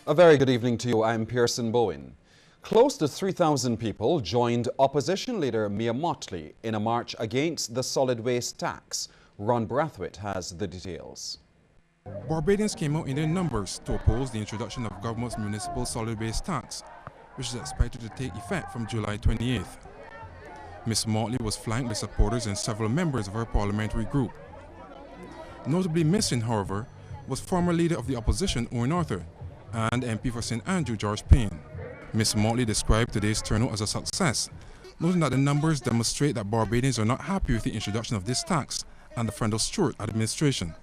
A very good evening to you. I'm Pearson Bowen. Close to 3,000 people joined opposition leader Mia Mottley in a march against the solid waste tax. Ron Brathwaite has the details. Barbadians came out in their numbers to oppose the introduction of government's municipal solid waste tax, which is expected to take effect from July 28th. Ms. Mottley was flanked by supporters and several members of her parliamentary group. Notably missing, however, was former leader of the opposition, Owen Arthur, and MP for St. Andrew, George Payne. Ms. Mottley described today's turnout as a success, noting that the numbers demonstrate that Barbadians are not happy with the introduction of this tax and the Friendle-Stewart administration.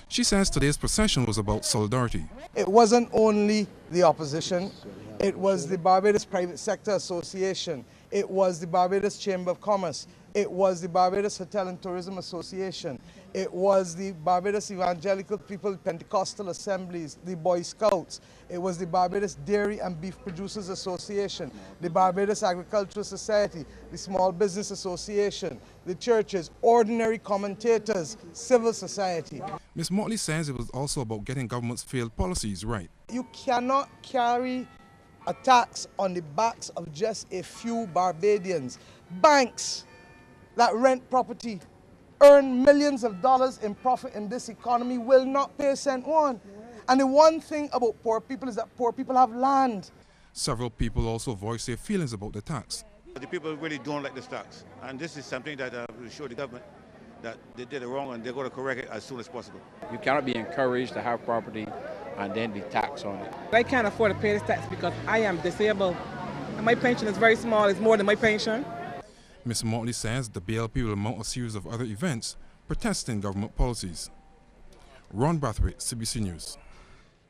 She says today's procession was about solidarity. It wasn't only the opposition, it was the Barbados Private Sector Association, it was the Barbados Chamber of Commerce, it was the Barbados Hotel and Tourism Association, it was the Barbados Evangelical People Pentecostal Assemblies, the Boy Scouts, it was the Barbados Dairy and Beef Producers Association, the Barbados Agricultural Society, the Small Business Association, the churches, ordinary commentators, civil society. Ms. Mottley says it was also about getting government's failed policies right. You cannot carry a tax on the backs of just a few Barbadians. Banks that rent property, earn millions of dollars in profit in this economy, will not pay cent one. And the one thing about poor people is that poor people have land. Several people also voiced their feelings about the tax. The people really don't like this tax, and this is something that will show the government that they did it wrong and they're going to correct it as soon as possible. You cannot be encouraged to have property and then be taxed on it. I can't afford to pay this tax because I am disabled and my pension is very small, it's more than my pension. Ms. Mottley says the BLP will mount a series of other events protesting government policies. Ron Brathwaite, CBC News.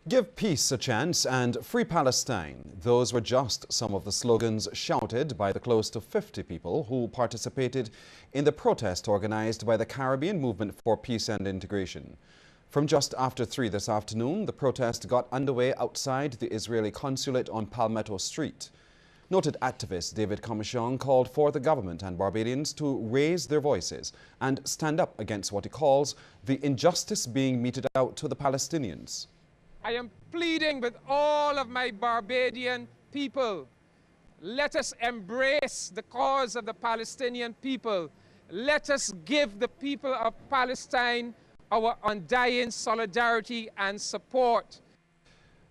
Give peace a chance and free Palestine. Those were just some of the slogans shouted by the close to 50 people who participated in the protest organized by the Caribbean Movement for Peace and Integration. From just after 3 this afternoon, the protest got underway outside the Israeli consulate on Palmetto Street. Noted activist David Commichon called for the government and Barbadians to raise their voices and stand up against what he calls the injustice being meted out to the Palestinians. I am pleading with all of my Barbadian people. Let us embrace the cause of the Palestinian people. Let us give the people of Palestine our undying solidarity and support.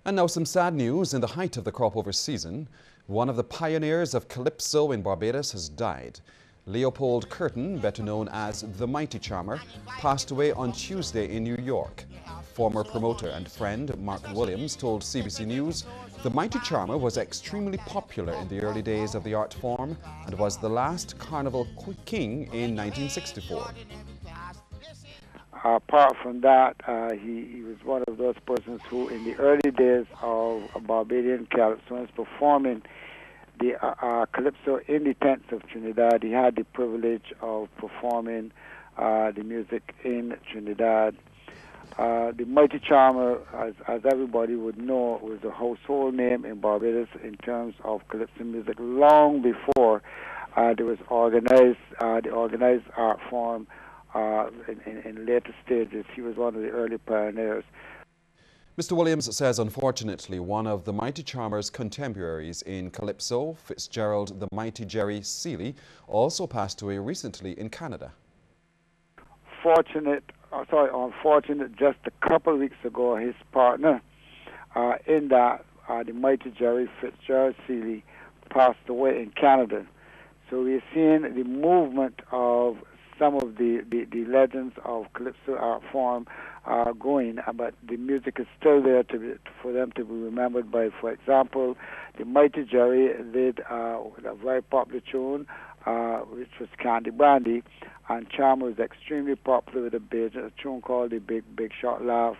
And now some sad news. In the height of the crop over season, one of the pioneers of Calypso in Barbados has died. Leopold Curtin, better known as the Mighty Charmer, passed away on Tuesday in New York. Former promoter and friend Mark Williams told CBC News the Mighty Charmer was extremely popular in the early days of the art form and was the last carnival king in 1964. Apart from that, he was one of those persons who, in the early days of Barbadian Calypso, was performing the Calypso in the tents of Trinidad. He had the privilege of performing the music in Trinidad. The Mighty Charmer, as everybody would know, was a household name in Barbados in terms of Calypso music long before there was the organized art form in later stages. He was one of the early pioneers. Mr. Williams says, unfortunately, one of the Mighty Charmer's contemporaries in Calypso, Fitzgerald the Mighty Jerry Seeley, also passed away recently in Canada. Unfortunate, just a couple of weeks ago, his partner in that, the Mighty Jerry Fitzgerald Seeley, passed away in Canada. So we're seeing the movement of some of the legends of Calypso art form going, but the music is still there for them to be remembered by. For example, the Mighty Jerry did a very popular tune, which was Candy Brandy, and Charmer was extremely popular with a tune called the Big Shot Laugh,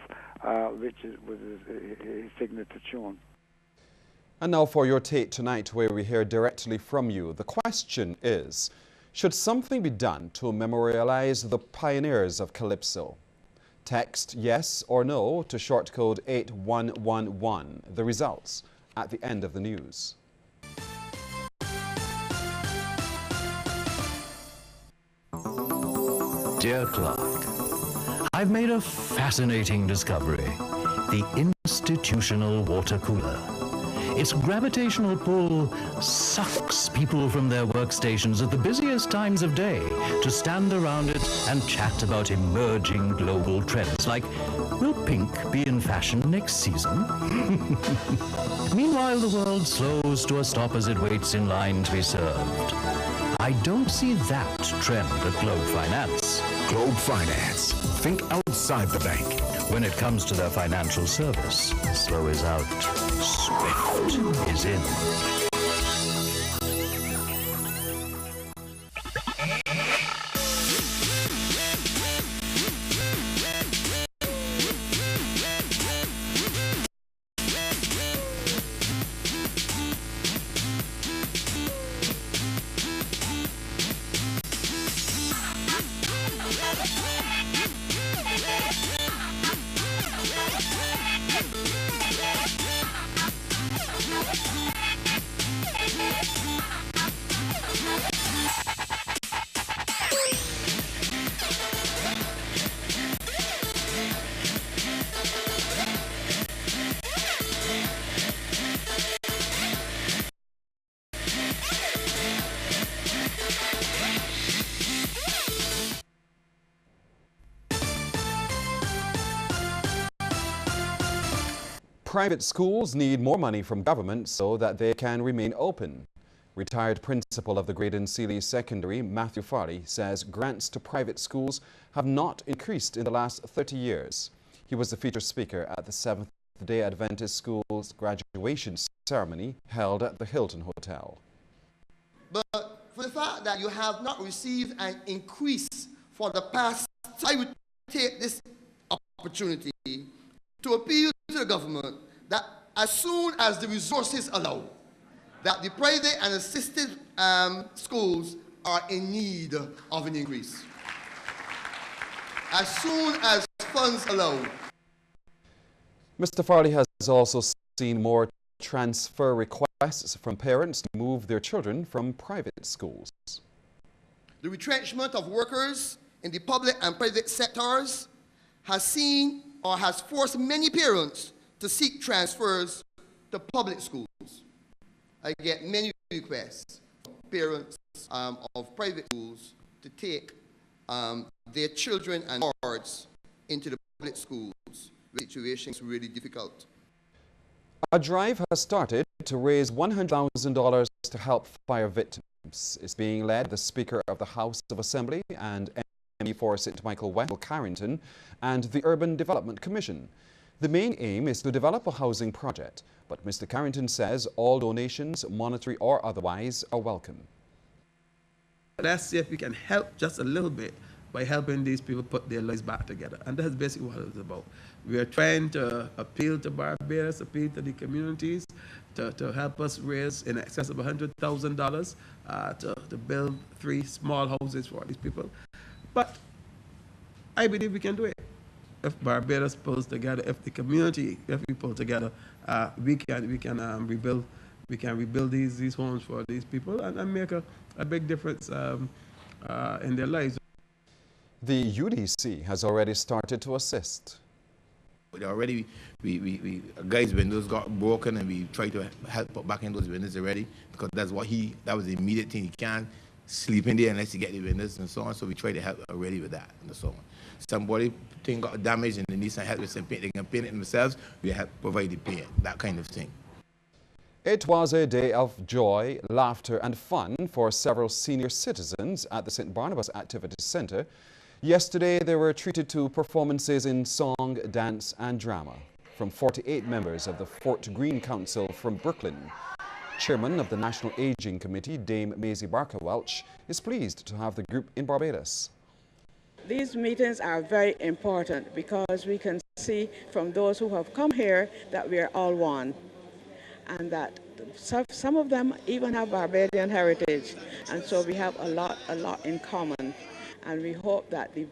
which was his signature tune. And now for your take tonight, where we hear directly from you. The question is, should something be done to memorialize the pioneers of Calypso? Text yes or no to short code 8111. The results at the end of the news. Dear Clark, I've made a fascinating discovery. the institutional water cooler. Its gravitational pull sucks people from their workstations at the busiest times of day to stand around it and chat about emerging global trends like, will pink be in fashion next season? Meanwhile, the world slows to a stop as it waits in line to be served. I don't see that trend at Globe Finance. Globe Finance. Think outside the bank. When it comes to their financial service, slow is out, swift is in. Private schools need more money from government so that they can remain open. Retired principal of the Graydon Sealy Secondary, Matthew Farley, says grants to private schools have not increased in the last 30 years. He was the featured speaker at the Seventh-day Adventist School's graduation ceremony held at the Hilton Hotel. But for the fact that you have not received an increase for the past, I would take this opportunity to appeal to the government that as soon as the resources allow, that the private and assisted schools are in need of an increase. As soon as funds allow. Mr. Farley has also seen more transfer requests from parents to move their children from private schools. The retrenchment of workers in the public and private sectors has seen or has forced many parents to seek transfers to public schools. I get many requests from parents of private schools to take their children and wards into the public schools. The situation is really difficult. A drive has started to raise $100,000 to help fire victims. It's being led by the Speaker of the House of Assembly and MP for St. Michael West, Carrington, and the Urban Development Commission. The main aim is to develop a housing project, but Mr. Carrington says all donations, monetary or otherwise, are welcome. Let's see if we can help just a little bit by helping these people put their lives back together. And that's basically what it's about. We are trying to appeal to Barbados, appeal to the communities to help us raise in excess of $100,000 to build 3 small houses for these people. But I believe we can do it. If Barbados pulls together, if the community, if we pull together, we can rebuild these homes for these people and make a big difference in their lives. The UDC has already started to assist. Already, a guy's windows got broken, and we tried to help put back in those windows already, because that was the immediate thing. He can't sleep in there unless you get the windows and so on. So we tried to help already with that and so on. Somebody thing got damaged and they need some help with some paint. They can paint it themselves. We help provide the paint, that kind of thing. It was a day of joy, laughter and fun for several senior citizens at the St. Barnabas Activity Centre. Yesterday, they were treated to performances in song, dance and drama from 48 members of the Fort Greene Council from Brooklyn. Chairman of the National Aging Committee, Dame Maisie Barker-Welch, is pleased to have the group in Barbados. These meetings are very important because we can see from those who have come here that we are all one, and that some of them even have Barbadian heritage, and so we have a lot in common. And we hope that the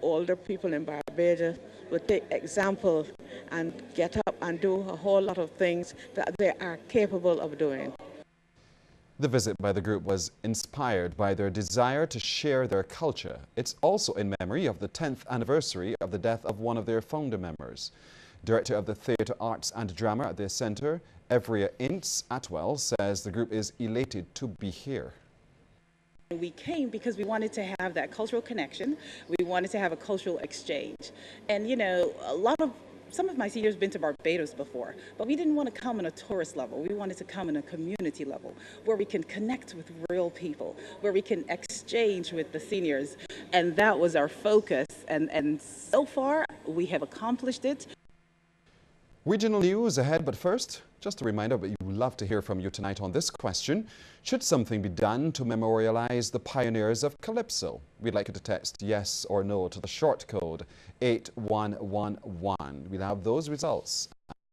older people in Barbados will take example and get up and do a whole lot of things that they are capable of doing. The visit by the group was inspired by their desire to share their culture. It's also in memory of the 10th anniversary of the death of one of their founder members. Director of the Theatre Arts and Drama at the Centre, Evria Ince Atwell, says the group is elated to be here. We came because we wanted to have that cultural connection. We wanted to have a cultural exchange. And you know, some of my seniors have been to Barbados before, but we didn't want to come on a tourist level. We wanted to come on a community level where we can connect with real people, where we can exchange with the seniors. And that was our focus. And so far, we have accomplished it. Regional news ahead, but first, just a reminder, but we'd love to hear from you tonight on this question. Should something be done to memorialize the pioneers of Calypso? We'd like you to text yes or no to the short code 8111. We'll have those results